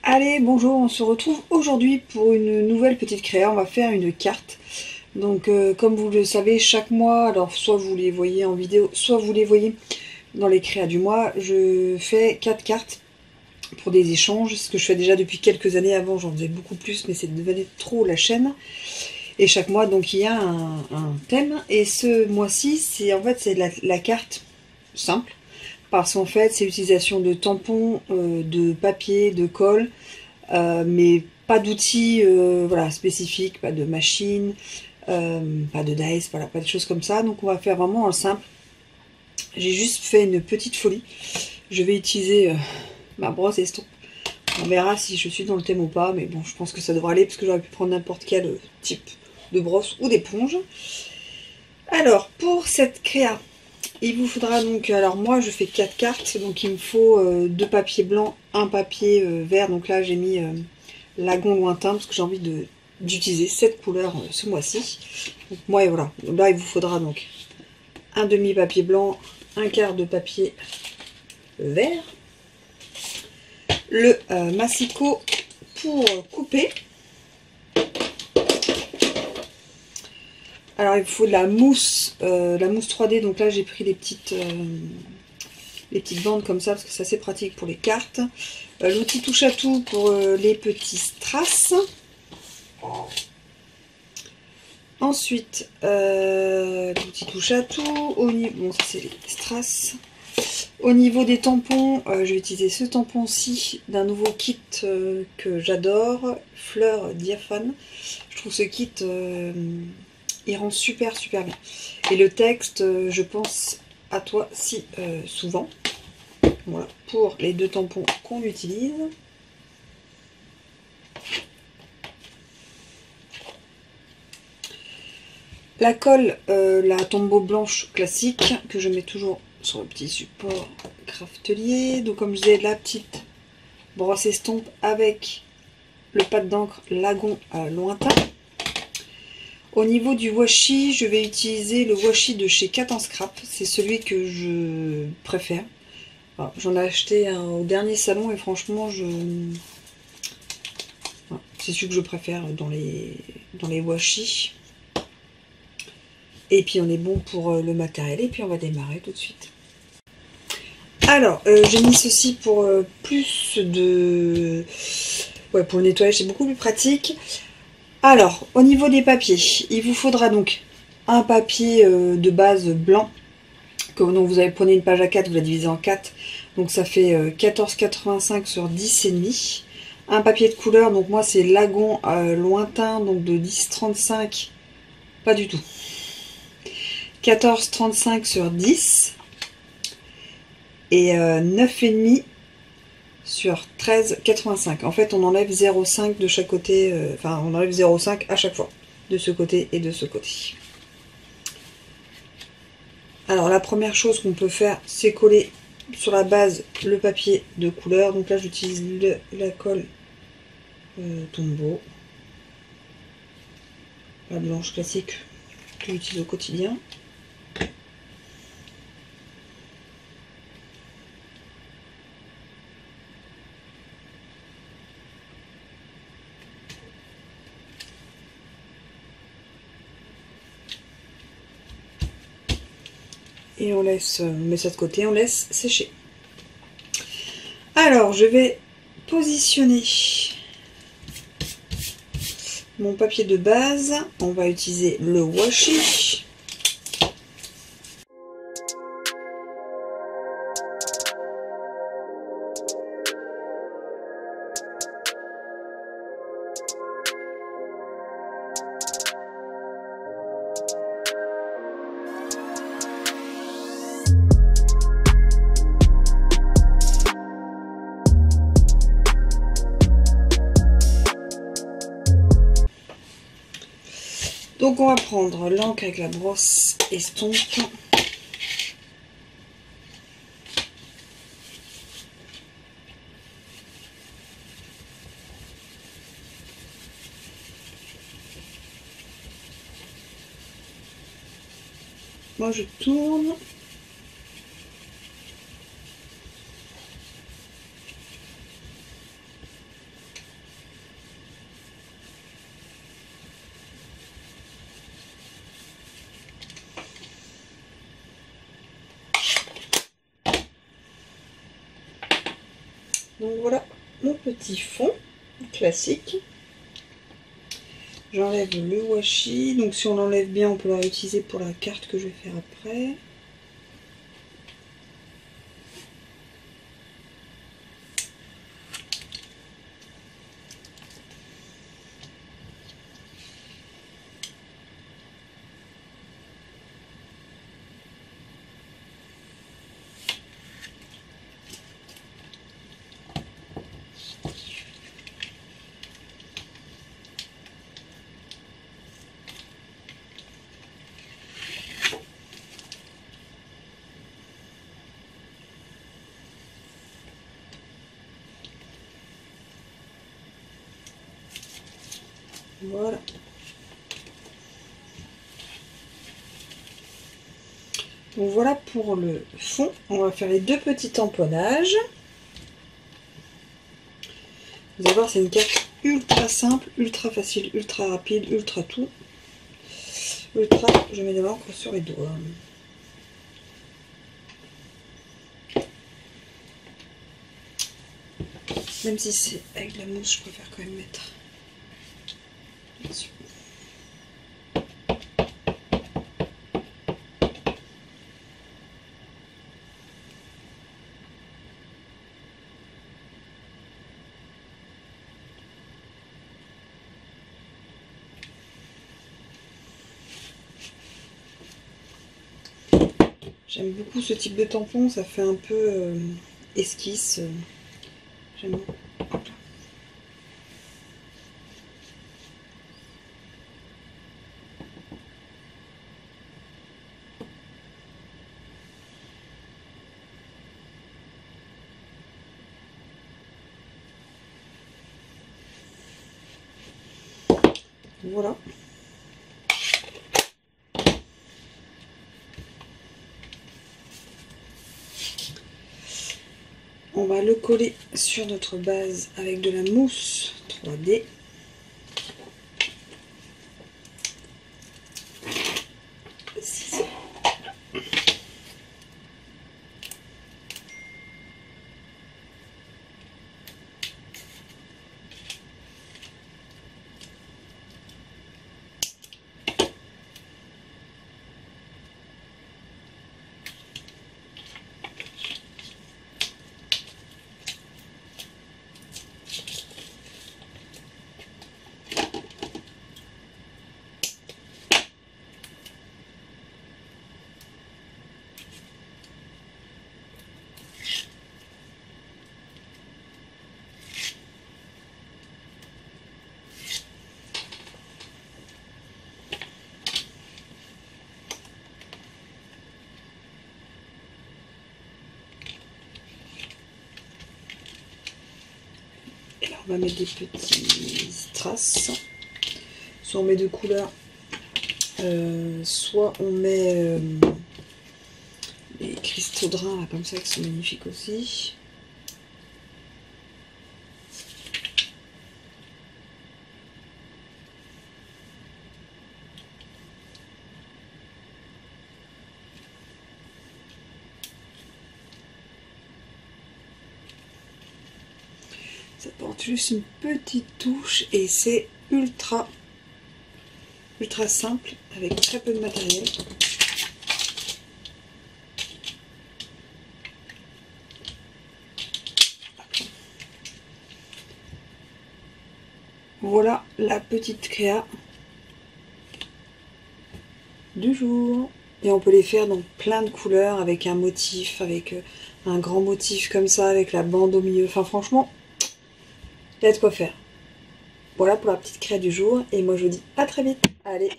Allez, bonjour, on se retrouve aujourd'hui pour une nouvelle petite créa. On va faire une carte. Donc, comme vous le savez, chaque mois, alors soit vous les voyez en vidéo, soit vous les voyez dans les créas du mois, je fais 4 cartes pour des échanges. Ce que je fais déjà depuis quelques années. Avant, j'en faisais beaucoup plus, mais c'est devenu trop la chaîne. Et chaque mois, donc, il y a un thème. Et ce mois-ci, c'est la carte simple. Parce qu'en fait, c'est l'utilisation de tampons, de papier, de colle, mais pas d'outils voilà, spécifiques, pas de machine, pas de dice, voilà, pas de choses comme ça. Donc on va faire vraiment en simple. J'ai juste fait une petite folie. Je vais utiliser ma brosse estompe. On verra si je suis dans le thème ou pas, mais bon, je pense que ça devrait aller parce que j'aurais pu prendre n'importe quel type de brosse ou d'éponge. Alors, pour cette créa, il vous faudra donc, alors moi je fais 4 cartes, donc il me faut 2 papiers blancs, un papier vert, donc là j'ai mis lagon lointain parce que j'ai envie d'utiliser cette couleur ce mois-ci. Donc moi et voilà, là il vous faudra donc un demi papier blanc, un quart de papier vert, le massicot pour couper. Alors il vous faut de la mousse 3D, donc là j'ai pris les petites bandes comme ça parce que c'est assez pratique pour les cartes. L'outil touche à tout pour les petits strass. Ensuite, l'outil touche à tout. Bon, ça c'est les strass. Au niveau des tampons, je vais utiliser ce tampon-ci d'un nouveau kit que j'adore, Fleur Diaphane. Je trouve ce kit, il rend super bien. Et le texte, je pense à toi si souvent. Voilà, pour les 2 tampons qu'on utilise. La colle, la Tombow blanche classique, que je mets toujours sur le petit support craftelier. Donc comme je disais, la petite brosse estompe avec le pad d'encre lagon lointain. Au niveau du washi, je vais utiliser le washi de chez Cat Scrap. C'est celui que je préfère. J'en ai acheté au dernier salon et franchement, c'est celui que je préfère dans les washi. Et puis on est bon pour le matériel. Et puis on va démarrer tout de suite. Alors, j'ai mis ceci pour plus de... Ouais, pour le nettoyage, c'est beaucoup plus pratique. Alors, au niveau des papiers, il vous faudra donc un papier de base blanc. Donc vous prenez une page A4, vous la divisez en 4. Donc ça fait 14,85 sur 10,5. Un papier de couleur, donc moi c'est lagon lointain, donc de 10,35. Pas du tout. 14,35 sur 10. Et 9,5 sur 13,85. En fait, on enlève 0,5 de chaque côté. Enfin, on enlève 0,5 à chaque fois. De ce côté et de ce côté. Alors, la première chose qu'on peut faire, c'est coller sur la base le papier de couleur. Donc là, j'utilise la colle Tombow. La blanche classique que j'utilise au quotidien. Et on met ça de côté, on laisse sécher. Alors, je vais positionner mon papier de base. On va utiliser le washi. Donc on va prendre l'encre avec la brosse estompe. Moi je tourne. Donc voilà mon petit fond classique. J'enlève le washi. Donc si on l'enlève bien, on peut la réutiliser pour la carte que je vais faire après. Voilà. Donc voilà pour le fond. On va faire les deux petits tamponnages. Vous allez voir, c'est une carte ultra simple, ultra facile, ultra rapide, ultra tout. Ultra, je mets de l'encre sur les doigts. Même si c'est avec de la mousse, je préfère quand même mettre là-dessus. J'aime beaucoup ce type de tampon, ça fait un peu esquisse. J'aime beaucoup. Voilà. On va le coller sur notre base avec de la mousse 3D. On va mettre des petits strass. Soit on met de couleurs, soit on met les cristaux de rein là, comme ça, qui sont magnifiques aussi. Ça porte juste une petite touche et c'est ultra simple avec très peu de matériel. Voilà la petite créa du jour. Et on peut les faire dans plein de couleurs avec un motif, avec un grand motif comme ça, avec la bande au milieu. Enfin franchement, il y a de quoi faire. Voilà pour la petite créa du jour et moi je vous dis à très vite. Allez.